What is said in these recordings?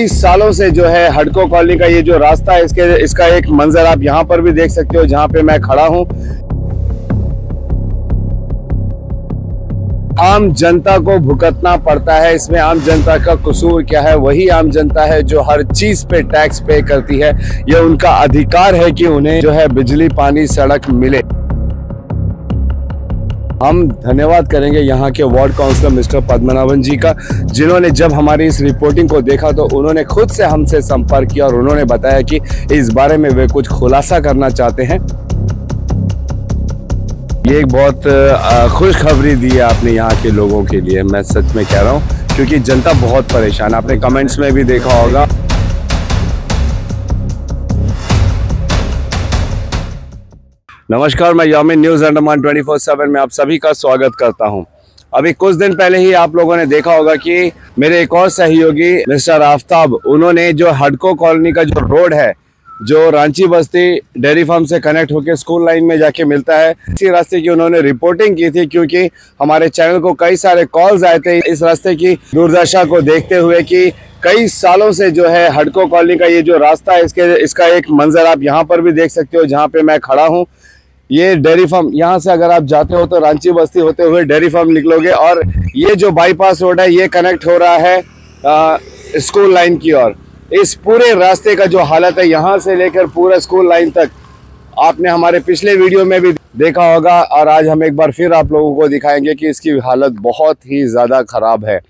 कई सालों से जो है हडको कॉलोनी का ये जो रास्ता है इसका एक मंजर आप यहाँ पर भी देख सकते हो जहाँ पे मैं खड़ा हूँ। आम जनता को भुगतना पड़ता है, इसमें आम जनता का कसूर क्या है? वही आम जनता है जो हर चीज पे टैक्स पे करती है। ये उनका अधिकार है कि उन्हें जो है बिजली, पानी, सड़क मिले। हम धन्यवाद करेंगे यहाँ के वार्ड काउंसलर मिस्टर पद्मनाभन जी का, जिन्होंने जब हमारी इस रिपोर्टिंग को देखा तो उन्होंने खुद से हमसे संपर्क किया और उन्होंने बताया कि इस बारे में वे कुछ खुलासा करना चाहते हैं। ये एक बहुत खुशखबरी दी है आपने यहाँ के लोगों के लिए, मैं सच में कह रहा हूँ, क्योंकि जनता बहुत परेशान है। आपने कमेंट्स में भी देखा होगा। नमस्कार, मैं यामिन न्यूज़ अंडमान 24/7 में आप सभी का स्वागत करता हूं। अभी कुछ दिन पहले ही आप लोगों ने देखा होगा कि मेरे एक और सहयोगी मिस्टर आफ्ताब, उन्होंने जो हडको कॉलोनी का जो रोड है जो रांची बस्ती डेयरी फार्म से कनेक्ट होकर स्कूल लाइन में जाके मिलता है, इसी रास्ते की उन्होंने रिपोर्टिंग की थी, क्योंकि हमारे चैनल को कई सारे कॉल्स आए थे इस रास्ते की दुर्दशा को देखते हुए कि कई सालों से जो है हडको कॉलोनी का ये जो रास्ता है इसका एक मंजर आप यहाँ पर भी देख सकते हो जहाँ पे मैं खड़ा हूँ। ये डेयरी फार्म, यहाँ से अगर आप जाते हो तो रांची बस्ती होते हुए डेयरी फार्म निकलोगे और ये जो बाईपास रोड है ये कनेक्ट हो रहा है स्कूल लाइन की ओर। इस पूरे रास्ते का जो हालत है यहाँ से लेकर पूरा स्कूल लाइन तक आपने हमारे पिछले वीडियो में भी देखा होगा, और आज हम एक बार फिर आप लोगों को दिखाएंगे कि इसकी हालत बहुत ही ज़्यादा ख़राब है।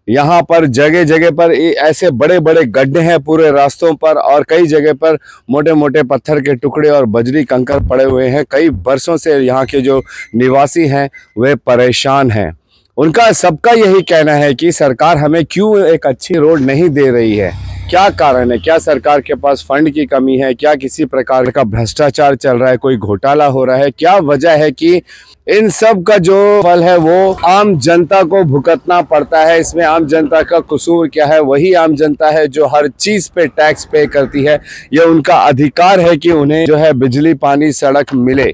यहाँ पर जगह जगह पर ऐसे बड़े बड़े गड्ढे हैं पूरे रास्तों पर, और कई जगह पर मोटे मोटे पत्थर के टुकड़े और बजरी कंकर पड़े हुए हैं। कई बरसों से यहाँ के जो निवासी हैं वे परेशान हैं। उनका सबका यही कहना है कि सरकार हमें क्यों एक अच्छी रोड नहीं दे रही है, क्या कारण है? क्या सरकार के पास फंड की कमी है? क्या किसी प्रकार का भ्रष्टाचार चल रहा है? कोई घोटाला हो रहा है? क्या वजह है कि इन सब का जो फल है वो आम जनता को भुगतना पड़ता है? इसमें आम जनता का कसूर क्या है? वही आम जनता है जो हर चीज पे टैक्स पे करती है। ये उनका अधिकार है कि उन्हें जो है बिजली, पानी, सड़क मिले।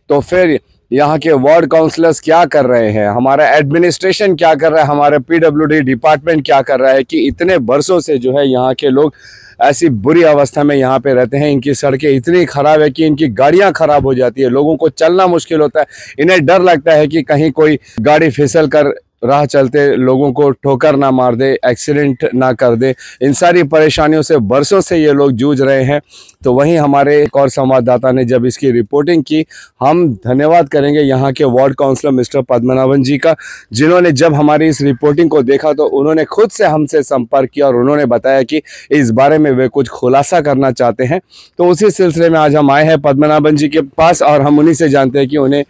तो फिर यहाँ के वार्ड काउंसलर्स क्या कर रहे हैं, हमारा एडमिनिस्ट्रेशन क्या कर रहा है, हमारे PWD डिपार्टमेंट क्या कर रहा है कि इतने बरसों से जो है यहाँ के लोग ऐसी बुरी अवस्था में यहाँ पे रहते हैं। इनकी सड़कें इतनी ख़राब है कि इनकी गाड़ियाँ ख़राब हो जाती है, लोगों को चलना मुश्किल होता है। इन्हें डर लगता है कि कहीं कोई गाड़ी फिसल कर राह चलते लोगों को ठोकर ना मार दे, एक्सीडेंट ना कर दे। इन सारी परेशानियों से बरसों से ये लोग जूझ रहे हैं। तो वहीं हमारे एक और संवाददाता ने जब इसकी रिपोर्टिंग की, हम धन्यवाद करेंगे यहाँ के वार्ड काउंसलर मिस्टर पद्मनाभन जी का, जिन्होंने जब हमारी इस रिपोर्टिंग को देखा तो उन्होंने खुद से हमसे संपर्क किया और उन्होंने बताया कि इस बारे में वे कुछ खुलासा करना चाहते हैं। तो उसी सिलसिले में आज हम आए हैं पद्मनाभन जी के पास और हम उन्हीं से जानते हैं कि उन्हें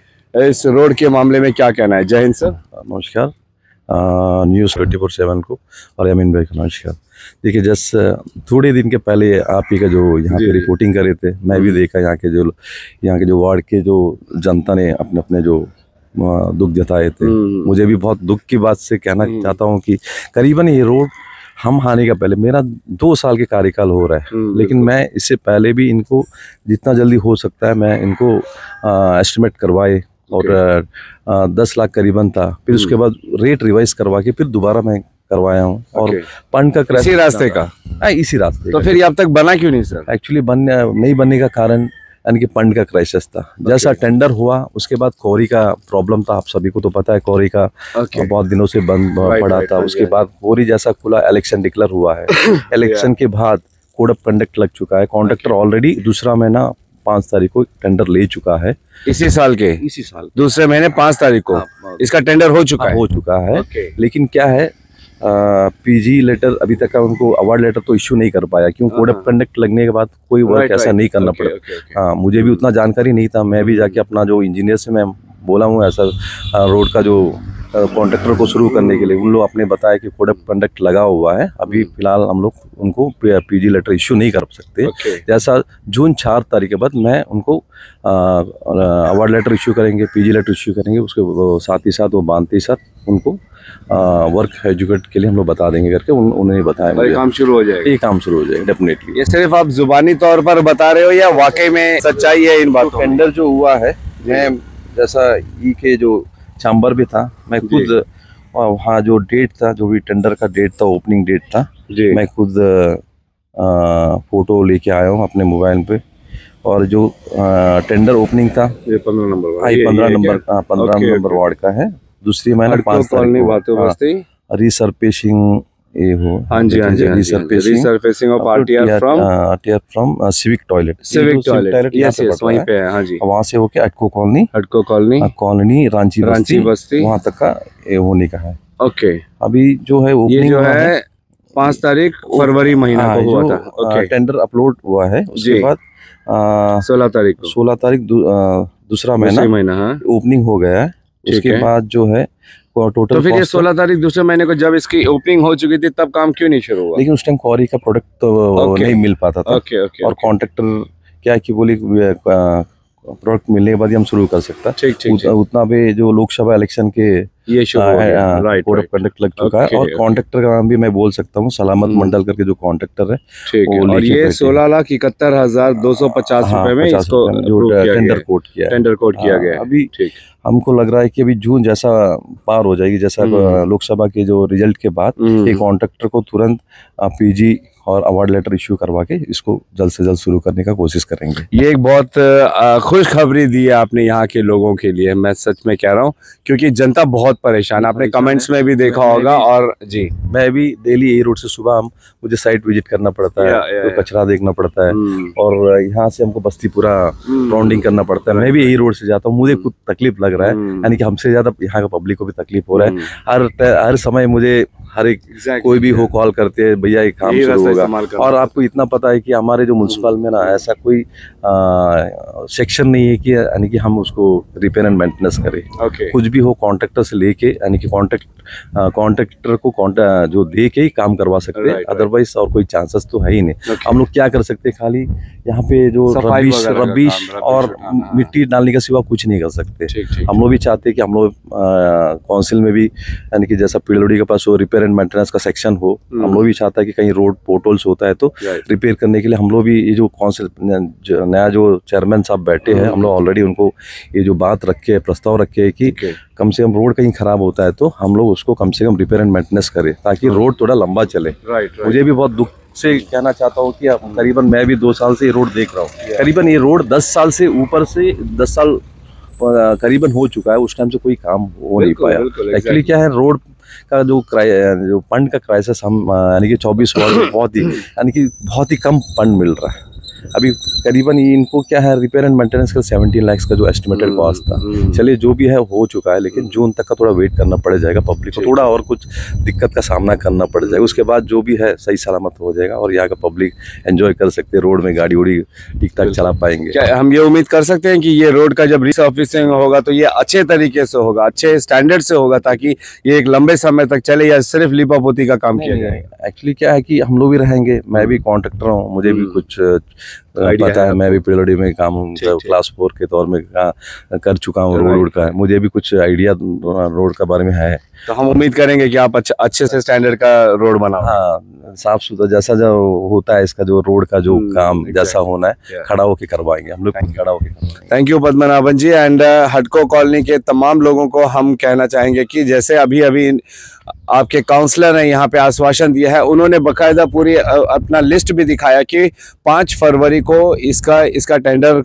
इस रोड के मामले में क्या कहना है। जय हिंद सर। नमस्कार न्यूज़ 24/7 को और यामिन भाई को नमस्कार। देखिए, जस्ट थोड़े दिन के पहले आप ही का जो यहाँ पे रिपोर्टिंग कर रहे थे, मैं भी देखा यहाँ के जो वार्ड के जो जनता ने अपने अपने जो दुख जताए थे। मुझे भी बहुत दुख की बात से कहना चाहता हूँ कि करीबन ये रोड हम आने का पहले, मेरा 2 साल के कार्यकाल हो रहा है, लेकिन मैं इससे पहले भी इनको जितना जल्दी हो सकता है मैं इनको एस्टिमेट करवाए और 10 लाख करीबन था। फिर उसके बाद रेट रिवाइज करवा के फिर दोबारा मैं करवाया हूँ। और फंड का इसी रास्ते का इसी रास्ते। तो फिर ये अब तक बना क्यों नहीं सर? एक्चुअली नहीं बनने का कारण यानी कि फंड का क्राइसिस था। जैसा टेंडर हुआ उसके बाद कोरी का प्रॉब्लम था, आप सभी को तो पता है, कोरी का बहुत दिनों से बंद पड़ा था। उसके बाद कोरी जैसा खुला, इलेक्शन डिक्लेयर हुआ है। इलेक्शन के बाद कोड ऑफ कंडक्ट लग चुका है। कॉन्ट्रैक्टर ऑलरेडी दूसरा महीना 5 तारीख को टेंडर ले चुका है। इसी साल दूसरे महीने 5 तारीख को इसका टेंडर हो चुका है। लेकिन क्या है, PG लेटर अभी तक का उनको अवार्ड लेटर तो इश्यू नहीं कर पाया, क्यों? कोड ऑफ कंडक्ट लगने के बाद कोई वर्क ऐसा नहीं करना पड़ा। हाँ, मुझे भी उतना जानकारी नहीं था। मैं भी जाके अपना जो इंजीनियर से मैं बोला हूँ ऐसा रोड का जो कॉन्ट्रैक्टर को शुरू करने के लिए, उन लोग आपने बताया कि कोड ऑफ कंडक्ट लगा हुआ है। अभी फिलहाल हम लोग उनको PG लेटर इश्यू नहीं कर सकते। जैसा जून 4 तारीख के बाद मैं उनको अवार्ड लेटर इश्यू करेंगे, PG लेटर इश्यू करेंगे। उसके साथ ही साथ वो बांधते ही साथ उनको वर्क एजुकेट के लिए हम लोग बता देंगे करके उन्हें बताया। ये काम शुरू हो जाएगा? ये काम शुरू हो जाएगा डेफिनेटली। ये सिर्फ आप जुबानी तौर पर बता रहे हो या वाकई में सच्चाई है इन बातों? टेंडर जो हुआ है, मैं जैसा के जो चैम्बर भी था, मैं खुद वहाँ जो डेट था, जो भी टेंडर का डेट था, ओपनिंग डेट था, जी। मैं खुद फोटो लेके आया हूँ अपने मोबाइल पे। और जो टेंडर ओपनिंग था ये 15 नंबर ये 15 नंबर वार्ड का है। दूसरी महीना 5 कॉलोनी बातों बस्ती रिसर्फेसिंग ये हो। हाँ जी resurfacing of RTR from civic toilet yes वहीं पे है। हाँ जी वहाँ से होके अटको कॉलोनी रांची बस्ती वहाँ तक का ये होने का है। ओके अभी जो है ये जो है 5 तारीख फरवरी महीना को हुआ था। ओके टेंडर अपलोड हुआ है। उसके बाद 16 तारीख दूसरा महीना ओपनिंग हो गया है। उसके बाद जो है टोटल तो फिर ये 16 तारीख दूसरे महीने को जब इसकी ओपनिंग हो चुकी थी तब काम क्यों नहीं शुरू हुआ? लेकिन उस टाइम क्वारी का प्रोडक्ट तो नहीं मिल पाता था। और कॉन्ट्रैक्टर क्या कि बोली प्रोडक्ट मिलने के बाद ही हम शुरू कर सकता। ठीक उतना भी जो लोकसभा इलेक्शन के ये कोड ऑफ कंडक्ट लग चुका है। और कॉन्ट्रैक्टर का नाम भी मैं बोल सकता हूँ, सलामत मंडल करके जो कॉन्ट्रैक्टर है। और ये 16,71,250 रुपए में इसको टेंडर कोड किया गया। अभी हमको लग रहा है कि अभी जून जैसा पार हो जाएगी, जैसा लोकसभा के जो रिजल्ट के बाद ये कॉन्ट्रैक्टर को तुरंत पीजी और अवार्ड लेटर इश्यू करवा के इसको जल्द से जल्द शुरू करने का कोशिश करेंगे। ये एक बहुत खुशखबरी दी है आपने यहाँ के लोगों के लिए, मैं सच में कह रहा हूँ, क्योंकि जनता बहुत परेशान, आपने कमेंट्स में भी देखा होगा। और जी मैं भी डेली ए रोड से सुबह मुझे साइट विजिट करना पड़ता है, तो कचरा देखना पड़ता है और यहाँ से हमको बस्ती पूरा राउंडिंग करना पड़ता है। मैं भी ए रोड से जाता हूँ, मुझे खुद तकलीफ लग रहा है, यानी कि हमसे ज्यादा यहाँ का पब्लिक को भी तकलीफ हो रहा है। हर समय मुझे हर एक कोई भी हो कॉल करते हैं, भैया एक काम शुरू होगा। और आपको इतना पता है कि हमारे जो म्युनिसिपल में ना ऐसा कोई सेक्शन नहीं है कि यानी कि हम उसको रिपेयर एंड मेंटेनेंस करें। कुछ भी हो कॉन्ट्रैक्टर से लेके, यानी कि कॉन्ट्रैक्टर को जो दे के ही काम करवा सकते हैं, अदरवाइज और कोई चांसेस तो है ही नहीं। हम लोग क्या कर सकते हैं, खाली यहाँ पे जो रबिश और मिट्टी डालने का सिवा कुछ नहीं कर सकते। हम लोग भी चाहते हैं कि हम लोग काउंसिल में भी, यानी कि जैसा पीडब्ल्यूडी के पास हो रिपेयर एंड मेंटेनेंस का सेक्शन हो, हम लोग भी चाहता है कि कहीं रोड पोर्टल्स होता है तो रिपेयर करने के लिए हम लोग भी, ये जो काउंसिल नया जो चेयरमैन साहब बैठे हैं, हम लोग ऑलरेडी उनको ये जो बात रखे है, प्रस्ताव रखे है कि कम से कम रोड कहीं खराब होता है तो हम लोग उसको कम से कम रिपेयर एंड मेंटेनेंस करें, ताकि रोड थोड़ा लंबा चले। मुझे भी बहुत दुख से कहना चाहता हूँ कि करीबन मैं भी 2 साल से ये रोड देख रहा हूँ। करीबन ये रोड 10 साल से ऊपर से 10 साल करीबन हो चुका है, उस टाइम से कोई काम हो नहीं पाया। एक्चुअली क्या है, रोड का जो फंड का क्राइसिस हम यानी कि 24 वार्ड में बहुत ही कम फंड मिल रहा है। अभी करीबन इनको क्या है, रिपेयर एंड मेंटेनेंस का 17 लाख का जो एस्टिमेटेड कॉस्ट था, चलिए जो भी है हो चुका है, लेकिन जून तक का थोड़ा वेट करना पड़ जाएगा। पब्लिक को थोड़ा और कुछ दिक्कत का सामना करना पड़ जाएगा, उसके बाद जो भी है सही सलामत हो जाएगा और यहाँ का पब्लिक एंजॉय कर सकते हैं, रोड में गाड़ी उड़ी ठीक ठाक चला पाएंगे। क्या हम ये उम्मीद कर सकते हैं कि ये रोड का जब रिसर्फेसिंग होगा तो ये अच्छे तरीके से होगा, अच्छे स्टैंडर्ड से होगा, ताकि ये एक लंबे समय तक चले, या सिर्फ लिपापोती का काम किया जाएगा? एक्चुअली क्या है कि हम लोग भी रहेंगे, मैं भी कॉन्ट्रैक्टर हूँ, मुझे भी कुछ पता है, मैं भी पीडब्ल्यूडी में काम क्लास 4 के तौर में कर चुका हूँ रोड का, मुझे भी कुछ आइडिया रोड का बारे में है। तो हम उम्मीद करेंगे कि आप अच्छे से स्टैंडर्ड का रोड बनाओ। हाँ, साफ सुथरा जैसा जो होता है, इसका जो रोड का जो काम जैसा होना है, खड़ा होके करवाएंगे हम लोग, खड़ा होके। Thank you Padmanabhan ji. And हडको कॉलोनी के तमाम लोगों को हम कहना चाहेंगे कि जैसे अभी आपके काउंसलर ने यहाँ पे आश्वासन दिया है, उन्होंने बकायदा पूरी अपना लिस्ट भी दिखाया कि 5 फरवरी को इसका टेंडर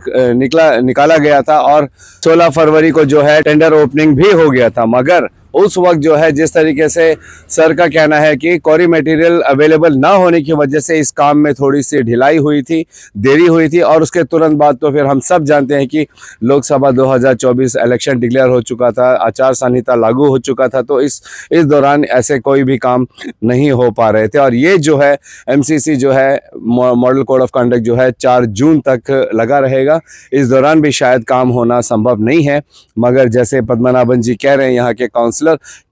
निकाला गया था और 16 फरवरी को जो है टेंडर ओपनिंग भी हो गया था। मगर उस वक्त जो है जिस तरीके से सर का कहना है कि क्वारी मटेरियल अवेलेबल ना होने की वजह से इस काम में थोड़ी सी ढिलाई हुई थी, देरी हुई थी, और उसके तुरंत बाद तो फिर हम सब जानते हैं कि लोकसभा 2024 इलेक्शन डिक्लेयर हो चुका था, आचार संहिता लागू हो चुका था, तो इस दौरान ऐसे कोई भी काम नहीं हो पा रहे थे। और ये जो है MCC जो है मॉडल कोड ऑफ कंडक्ट जो है 4 जून तक लगा रहेगा, इस दौरान भी शायद काम होना संभव नहीं है। मगर जैसे पद्मनाभन जी कह रहे हैं यहाँ के काउंसलर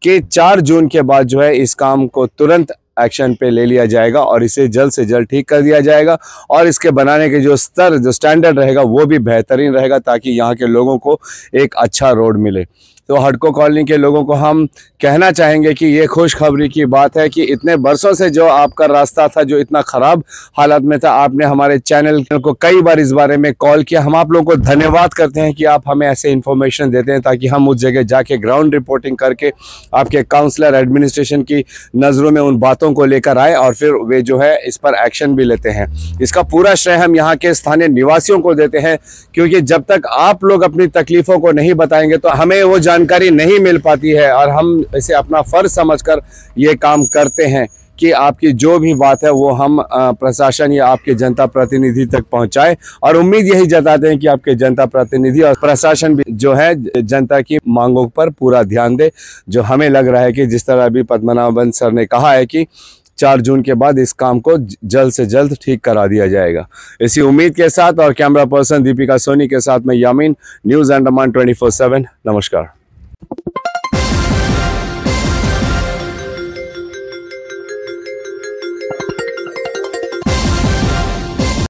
कि 4 जून के बाद जो है इस काम को तुरंत एक्शन पे ले लिया जाएगा और इसे जल्द से जल्द ठीक कर दिया जाएगा, और इसके बनाने के जो स्टैंडर्ड रहेगा वो भी बेहतरीन रहेगा, ताकि यहाँ के लोगों को एक अच्छा रोड मिले। तो हडको कॉलोनी के लोगों को हम कहना चाहेंगे कि ये खुशखबरी की बात है कि इतने बरसों से जो आपका रास्ता था, जो इतना ख़राब हालत में था, आपने हमारे चैनल को कई बार इस बारे में कॉल किया। हम आप लोगों को धन्यवाद करते हैं कि आप हमें ऐसे इन्फॉर्मेशन देते हैं, ताकि हम उस जगह जाके ग्राउंड रिपोर्टिंग करके आपके काउंसलर एडमिनिस्ट्रेशन की नज़रों में उन बातों बातों को लेकर आए और फिर वे जो है इस पर एक्शन भी लेते हैं। इसका पूरा श्रेय हम यहाँ के स्थानीय निवासियों को देते हैं, क्योंकि जब तक आप लोग अपनी तकलीफ़ों को नहीं बताएंगे तो हमें वो जानकारी नहीं मिल पाती है, और हम इसे अपना फ़र्ज समझकर ये काम करते हैं कि आपकी जो भी बात है वो हम प्रशासन या आपके जनता प्रतिनिधि तक पहुंचाए, और उम्मीद यही जताते हैं कि आपके जनता प्रतिनिधि और प्रशासन भी जो है जनता की मांगों पर पूरा ध्यान दे। जो हमें लग रहा है कि जिस तरह अभी पद्मनाभन सर ने कहा है कि 4 जून के बाद इस काम को जल्द से जल्द ठीक करा दिया जाएगा। इसी उम्मीद के साथ और कैमरा पर्सन दीपिका सोनी के साथ मैं यामीन, न्यूज़ अंडमान 24/7। नमस्कार।